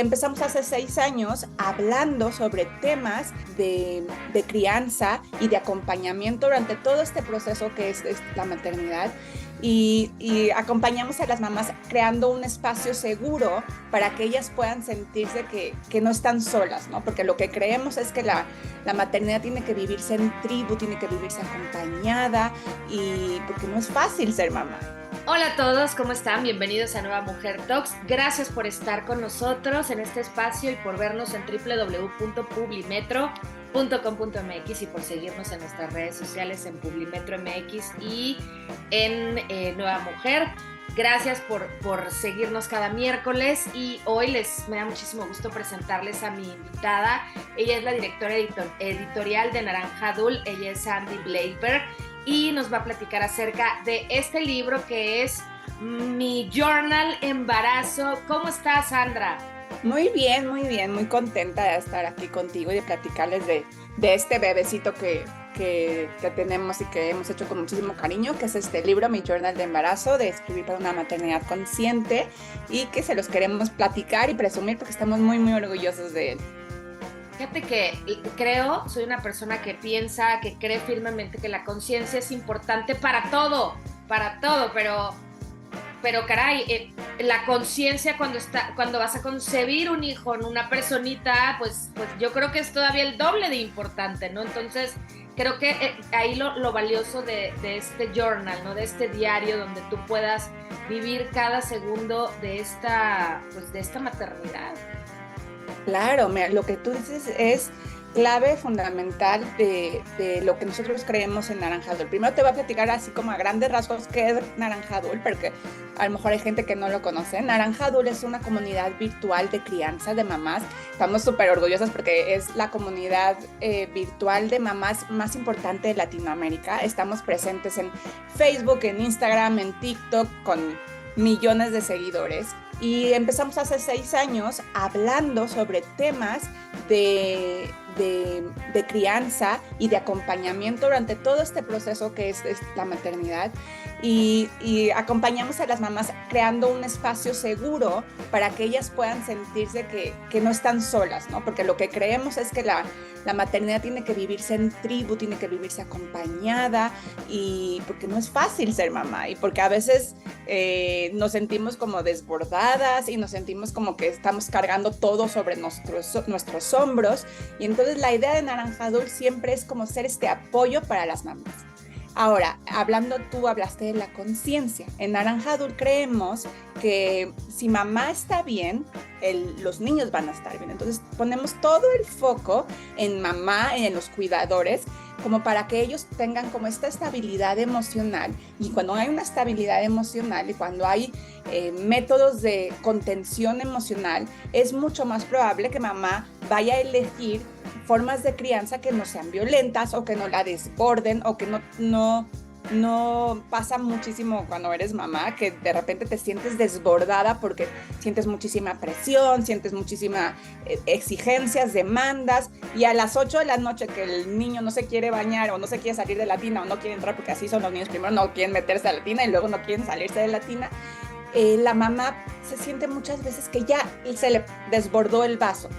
Empezamos hace 6 años hablando sobre temas de crianza y de acompañamiento durante todo este proceso que es la maternidad y acompañamos a las mamás creando un espacio seguro para que ellas puedan sentirse que no están solas, ¿no? Porque lo que creemos es que la maternidad tiene que vivirse en tribu, tiene que vivirse acompañada y porque no es fácil ser mamá. Hola a todos, ¿cómo están? Bienvenidos a Nueva Mujer Talks. Gracias por estar con nosotros en este espacio y por vernos en www.publimetro.com.mx y por seguirnos en nuestras redes sociales en Publimetro MX y en Nueva Mujer. Gracias por seguirnos cada miércoles y hoy me da muchísimo gusto presentarles a mi invitada. Ella es la directora editorial de Naranja Dul, ella es Sandy Blaper. Y nos va a platicar acerca de este libro que es Mi Journal Embarazo. ¿Cómo estás, Sandra? Muy bien, muy contenta de estar aquí contigo y de platicarles de este bebecito que tenemos y que hemos hecho con muchísimo cariño, que es este libro, Mi Journal de Embarazo, de escribir para una maternidad consciente, y que se los queremos platicar y presumir porque estamos muy orgullosos de él. Fíjate que soy una persona que piensa, que cree firmemente que la conciencia es importante para todo, pero caray, la conciencia cuando vas a concebir un hijo en una personita, pues yo creo que es todavía el doble de importante, ¿no? Entonces, creo que ahí lo valioso de este journal, ¿no? De este diario donde tú puedas vivir cada segundo de esta maternidad. Claro, mira, lo que tú dices es clave fundamental de lo que nosotros creemos en Naranja Dul. Primero te voy a platicar así como a grandes rasgos qué es Naranja Dul, porque a lo mejor hay gente que no lo conoce. Naranja Dul es una comunidad virtual de crianza de mamás. Estamos súper orgullosas porque es la comunidad virtual de mamás más importante de Latinoamérica. Estamos presentes en Facebook, en Instagram, en TikTok, con millones de seguidores. Y empezamos hace 6 años hablando sobre temas de crianza y de acompañamiento durante todo este proceso que es la maternidad. Y acompañamos a las mamás creando un espacio seguro para que ellas puedan sentirse que no están solas, ¿no? Porque lo que creemos es que la maternidad tiene que vivirse en tribu, tiene que vivirse acompañada, y porque no es fácil ser mamá y porque a veces nos sentimos como desbordadas y nos sentimos como que estamos cargando todo sobre nuestros hombros. Y entonces la idea de Naranja Dul siempre es como ser este apoyo para las mamás. Ahora, tú hablaste de la conciencia. En Naranja Dul creemos que si mamá está bien, los niños van a estar bien. Entonces ponemos todo el foco en mamá, en los cuidadores, como para que ellos tengan como esta estabilidad emocional. Y cuando hay una estabilidad emocional y cuando hay métodos de contención emocional, es mucho más probable que mamá vaya a elegir formas de crianza que no sean violentas o que no la desborden o que no pasa muchísimo cuando eres mamá, que de repente te sientes desbordada porque sientes muchísima presión, sientes muchísimas exigencias, demandas, y a las 8 de la noche que el niño no se quiere bañar o no se quiere salir de la tina o no quiere entrar, porque así son los niños, primero no quieren meterse a la tina y luego no quieren salirse de la tina, la mamá se siente muchas veces que ya se le desbordó el vaso.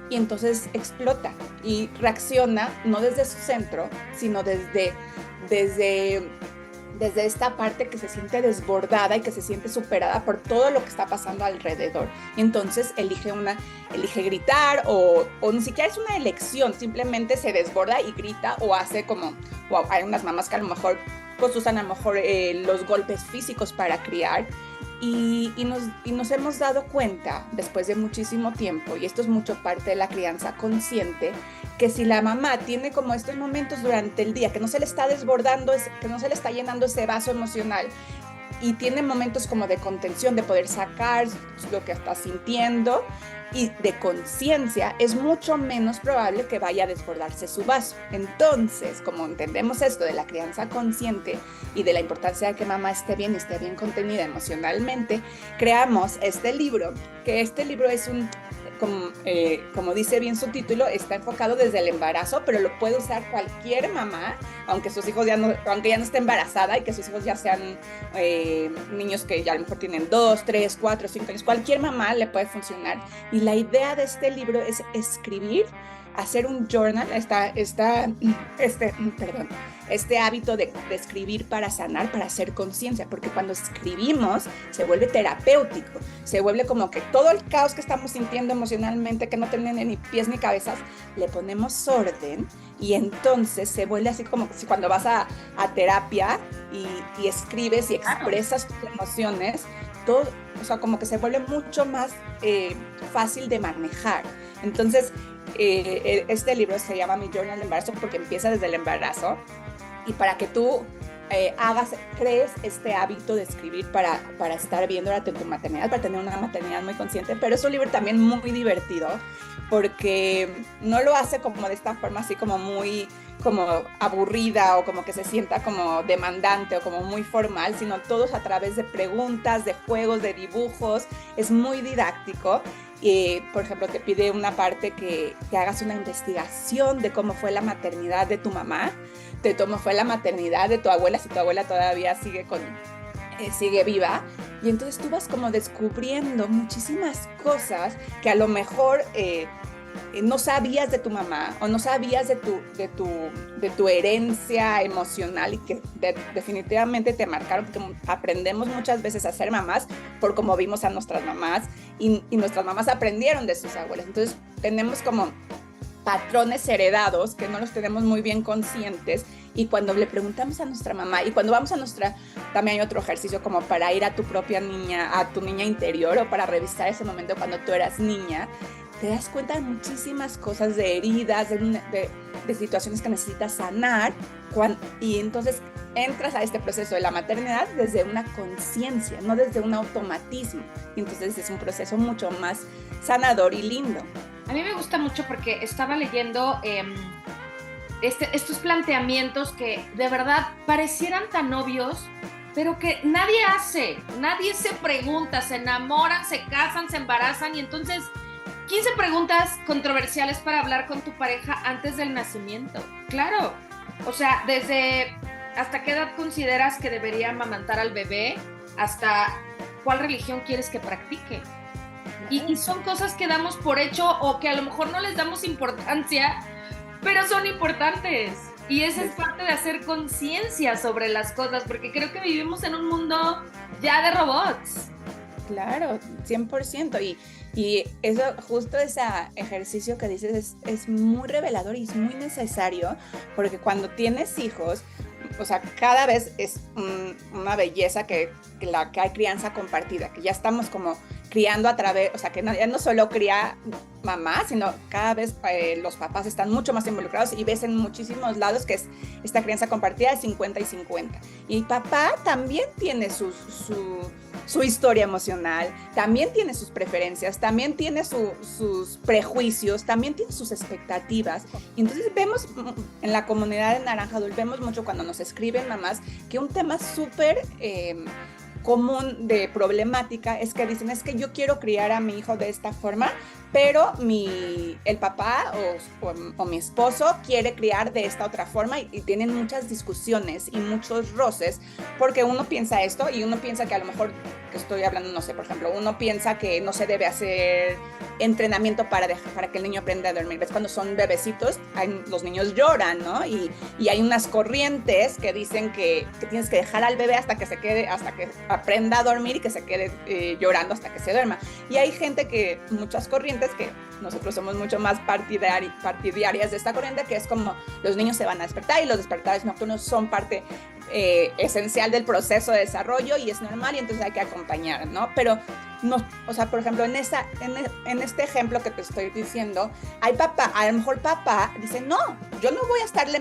Y entonces explota y reacciona no desde su centro, sino desde esta parte que se siente desbordada y que se siente superada por todo lo que está pasando alrededor. Y entonces elige gritar o ni siquiera es una elección, simplemente se desborda y grita o hace como, wow, hay unas mamás que a lo mejor pues usan a lo mejor los golpes físicos para criar. Y nos hemos dado cuenta después de muchísimo tiempo, y esto es mucho parte de la crianza consciente, que si la mamá tiene como estos momentos durante el día, que no se le está desbordando, que no se le está llenando ese vaso emocional, y tiene momentos como de contención, de poder sacar lo que está sintiendo y de conciencia, es mucho menos probable que vaya a desbordarse su vaso. Entonces, como entendemos esto de la crianza consciente y de la importancia de que mamá esté bien contenida emocionalmente, creamos este libro, que este libro como dice bien su título, está enfocado desde el embarazo, pero lo puede usar cualquier mamá, aunque ya no esté embarazada y que sus hijos ya sean niños que ya a lo mejor tienen 2, 3, 4, 5 años. Cualquier mamá le puede funcionar. Y la idea de este libro es escribir, hacer un journal, este hábito de escribir para sanar, para hacer conciencia, porque cuando escribimos se vuelve terapéutico, se vuelve como que todo el caos que estamos sintiendo emocionalmente, que no tiene ni pies ni cabezas, le ponemos orden y entonces se vuelve así como si cuando vas a terapia y escribes y expresas tus emociones, todo, o sea, como que se vuelve mucho más fácil de manejar. Entonces, este libro se llama Mi Journal de Embarazo porque empieza desde el embarazo y para que tú crees este hábito de escribir para estar viendo durante tu maternidad, para tener una maternidad muy consciente, pero es un libro también muy divertido porque no lo hace como de esta forma así como muy como aburrida o como que se sienta como demandante o como muy formal, sino todos a través de preguntas, de juegos, de dibujos, es muy didáctico. Por ejemplo, te pide una parte que hagas una investigación de cómo fue la maternidad de tu mamá, de cómo fue la maternidad de tu abuela, si tu abuela todavía sigue viva, y entonces tú vas como descubriendo muchísimas cosas que a lo mejor no sabías de tu mamá o no sabías de tu herencia emocional y que definitivamente te marcaron, porque aprendemos muchas veces a ser mamás por cómo vimos a nuestras mamás y nuestras mamás aprendieron de sus abuelas. Entonces tenemos como patrones heredados que no los tenemos muy bien conscientes y cuando le preguntamos a nuestra mamá y cuando vamos también hay otro ejercicio como para ir a tu propia niña, a tu niña interior o para revisar ese momento cuando tú eras niña, te das cuenta de muchísimas cosas, de heridas, de situaciones que necesitas sanar y entonces entras a este proceso de la maternidad desde una conciencia, no desde un automatismo. Y entonces es un proceso mucho más sanador y lindo. A mí me gusta mucho porque estaba leyendo estos planteamientos que de verdad parecieran tan obvios, pero que nadie hace, nadie se pregunta, se enamoran, se casan, se embarazan y entonces 15 preguntas controversiales para hablar con tu pareja antes del nacimiento. Claro, o sea, desde hasta qué edad consideras que debería amamantar al bebé, hasta cuál religión quieres que practique. Y son cosas que damos por hecho o que a lo mejor no les damos importancia, pero son importantes. Y esa es parte de hacer conciencia sobre las cosas, porque creo que vivimos en un mundo ya de robots. Claro, 100%. Y eso, justo ese ejercicio que dices es muy revelador y es muy necesario, porque cuando tienes hijos, o sea, cada vez es una belleza que hay crianza compartida, que ya estamos como criando a través, o sea, que ya no solo cría mamá, sino cada vez los papás están mucho más involucrados y ves en muchísimos lados que es esta crianza compartida de 50 y 50. Y papá también tiene su historia emocional, también tiene sus preferencias, también tiene sus prejuicios, también tiene sus expectativas. Y entonces vemos en la comunidad de Naranja Adult, vemos mucho cuando nos escriben mamás que un tema súper común de problemática es que dicen, es que yo quiero criar a mi hijo de esta forma, pero el papá o mi esposo quiere criar de esta otra forma y tienen muchas discusiones y muchos roces porque uno piensa esto y uno piensa que a lo mejor, que estoy hablando, no sé, por ejemplo, uno piensa que no se debe hacer entrenamiento para que el niño aprenda a dormir. ¿Ves? Cuando son bebecitos, los niños lloran, ¿no? Y hay unas corrientes que dicen que tienes que dejar al bebé hasta que aprenda a dormir y que se quede llorando hasta que se duerma. Y hay muchas corrientes que nosotros somos mucho más partidarias de esta corriente, que es como los niños se van a despertar y los despertares nocturnos son parte esencial del proceso de desarrollo y es normal y entonces hay que acompañar, ¿no? Pero no, o sea, por ejemplo, en este ejemplo que te estoy diciendo, a lo mejor papá dice, no, yo no voy a estarle,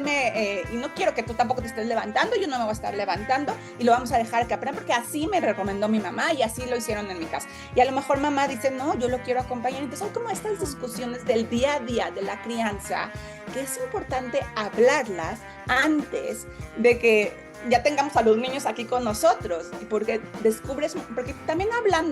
y no quiero que tú tampoco te estés levantando, yo no me voy a estar levantando y lo vamos a dejar que aprenda porque así me recomendó mi mamá y así lo hicieron en mi casa. Y a lo mejor mamá dice, no, yo lo quiero acompañar. Entonces hay como estas discusiones del día a día de la crianza que es importante hablarlas antes de que ya tengamos a los niños aquí con nosotros, y porque descubres, porque también hablar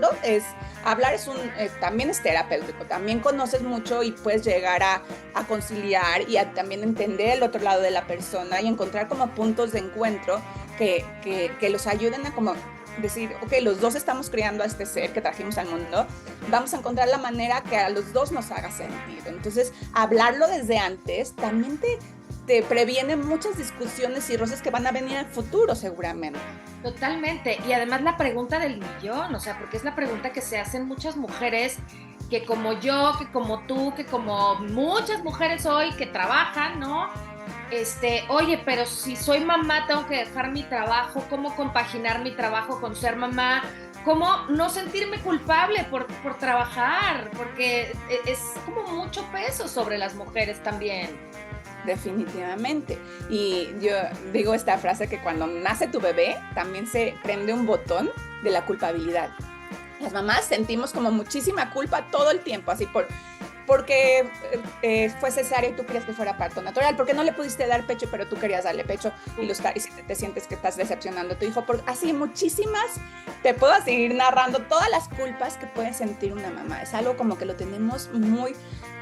también es terapéutico, también conoces mucho y puedes llegar a conciliar y a también entender el otro lado de la persona y encontrar como puntos de encuentro que los ayuden a como decir, ok, los dos estamos criando a este ser que trajimos al mundo, vamos a encontrar la manera que a los dos nos haga sentido. Entonces, hablarlo desde antes también te previene muchas discusiones y roces que van a venir al futuro seguramente. Totalmente, y además la pregunta del millón, o sea, porque es la pregunta que se hacen muchas mujeres que como yo, que como tú, que como muchas mujeres hoy que trabajan, ¿no? Oye, pero si soy mamá tengo que dejar mi trabajo, ¿cómo compaginar mi trabajo con ser mamá? ¿Cómo no sentirme culpable por trabajar? Porque es como mucho peso sobre las mujeres también. Definitivamente. Y yo digo esta frase que cuando nace tu bebé también se prende un botón de la culpabilidad. Las mamás sentimos como muchísima culpa todo el tiempo, así porque fue cesárea y tú querías que fuera parto natural, porque no le pudiste dar pecho, pero tú querías darle pecho y te sientes que estás decepcionando a tu hijo. Así muchísimas, te puedo seguir narrando todas las culpas que puede sentir una mamá. Es algo como que lo tenemos muy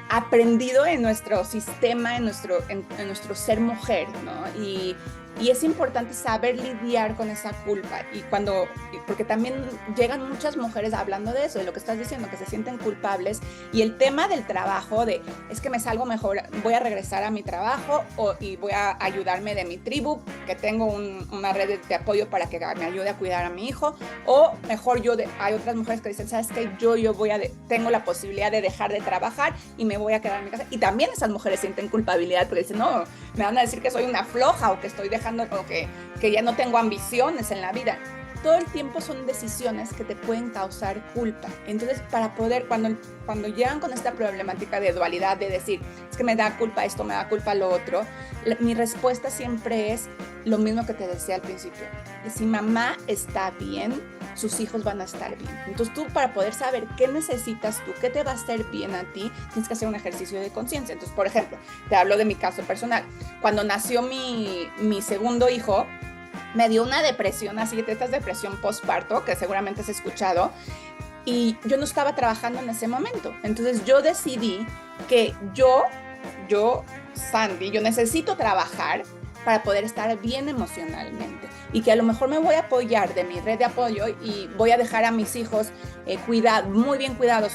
aprendido en nuestro sistema, en nuestro ser mujer, ¿no? Y es importante saber lidiar con esa culpa porque también llegan muchas mujeres hablando de eso, de lo que estás diciendo, que se sienten culpables, y el tema del trabajo, es que me salgo mejor, voy a regresar a mi trabajo y voy a ayudarme de mi tribu, que tengo una red de apoyo para que me ayude a cuidar a mi hijo, o mejor hay otras mujeres que dicen, ¿sabes qué? Yo tengo la posibilidad de dejar de trabajar y me voy a quedar en mi casa, y también esas mujeres sienten culpabilidad porque dicen, no, me van a decir que soy una floja o que estoy dejando o que ya no tengo ambiciones en la vida. Todo el tiempo son decisiones que te pueden causar culpa. Entonces, para poder, cuando llegan con esta problemática de dualidad, de decir, es que me da culpa esto, me da culpa lo otro, mi respuesta siempre es lo mismo que te decía al principio. Si mamá está bien, sus hijos van a estar bien. Entonces tú, para poder saber qué necesitas tú, qué te va a hacer bien a ti, tienes que hacer un ejercicio de conciencia. Entonces, por ejemplo, te hablo de mi caso personal. Cuando nació mi segundo hijo, me dio una depresión, así de esta depresión postparto, que seguramente has escuchado, y yo no estaba trabajando en ese momento. Entonces yo decidí que Sandy, yo necesito trabajar para poder estar bien emocionalmente, y que a lo mejor me voy a apoyar de mi red de apoyo y voy a dejar a mis hijos muy bien cuidados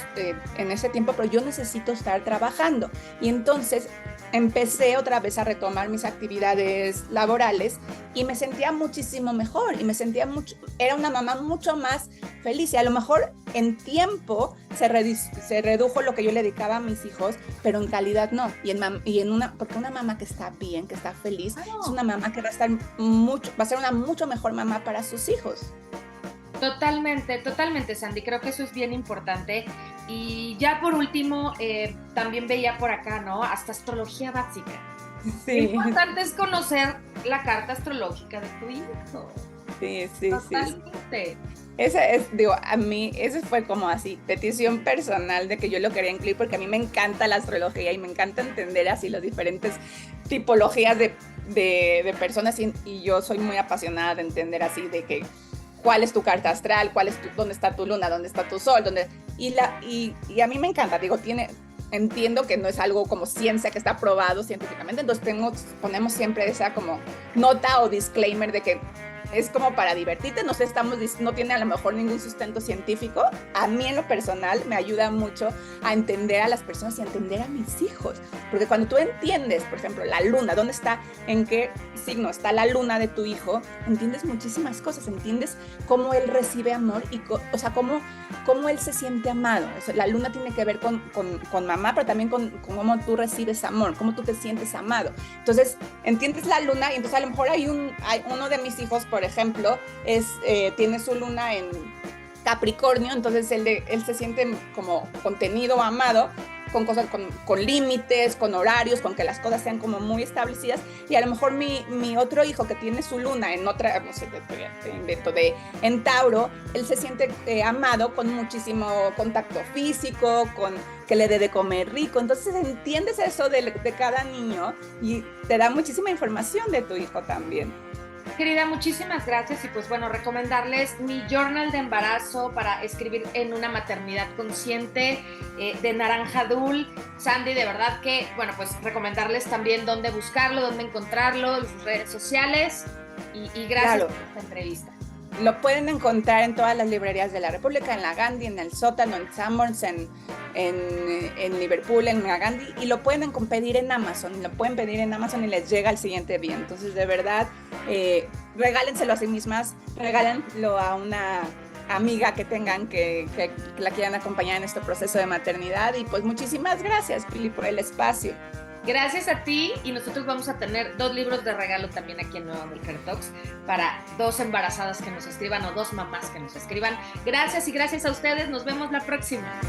en ese tiempo, pero yo necesito estar trabajando. Y entonces empecé otra vez a retomar mis actividades laborales y me sentía muchísimo mejor era una mamá mucho más feliz, y a lo mejor en tiempo se redujo lo que yo le dedicaba a mis hijos, pero en calidad no. Porque una mamá que está bien, que está feliz, es una mamá que va a ser una mucho mejor mamá para sus hijos. Totalmente, Sandy. Creo que eso es bien importante. Y ya por último, también veía por acá, ¿no? Hasta astrología básica. Sí. Lo importante es conocer la carta astrológica de tu hijo. Sí. Totalmente. A mí, eso fue como así, petición personal de que yo lo quería incluir, porque a mí me encanta la astrología y me encanta entender así las diferentes tipologías de personas, y yo soy muy apasionada de entender así de que cuál es tu carta astral, dónde está tu luna, dónde está tu sol, y a mí me encanta, entiendo que no es algo como ciencia que está probado científicamente, entonces ponemos siempre esa como nota o disclaimer de que es como para divertirte, no tiene a lo mejor ningún sustento científico. A mí en lo personal me ayuda mucho a entender a las personas y a entender a mis hijos, porque cuando tú entiendes, por ejemplo, la luna, dónde está, en qué signo está la luna de tu hijo, entiendes muchísimas cosas, entiendes cómo él recibe amor y cómo él se siente amado. O sea, la luna tiene que ver con mamá, pero también con cómo tú recibes amor, cómo tú te sientes amado. Entonces, entiendes la luna, y entonces a lo mejor hay uno de mis hijos, por ejemplo, tiene su luna en Capricornio, entonces él se siente como contenido, amado, con cosas, con límites, con horarios, con que las cosas sean como muy establecidas. Y a lo mejor mi otro hijo que tiene su luna en otra, no sé, te invento, en Tauro, él se siente amado con muchísimo contacto físico, con que le dé de comer rico. Entonces entiendes eso de cada niño y te da muchísima información de tu hijo también. Querida, muchísimas gracias y pues bueno, recomendarles mi journal de embarazo para escribir en una maternidad consciente de Naranja Dul. Sandy, de verdad que, bueno, pues recomendarles también dónde buscarlo, dónde encontrarlo, en sus redes sociales y gracias por esta entrevista. Lo pueden encontrar en todas las librerías de la República, en la Gandhi, en el Sótano, en Sanborns, en Liverpool, en la Gandhi, y lo pueden pedir en Amazon. Lo pueden pedir en Amazon y les llega al siguiente día. Entonces, de verdad, regálenselo a sí mismas, regálenlo a una amiga que tengan que la quieran acompañar en este proceso de maternidad. Y pues muchísimas gracias, Pili, por el espacio. Gracias a ti, y nosotros vamos a tener 2 libros de regalo también aquí en Nueva Mujer Talks para 2 embarazadas que nos escriban o 2 mamás que nos escriban. Gracias y gracias a ustedes, nos vemos la próxima.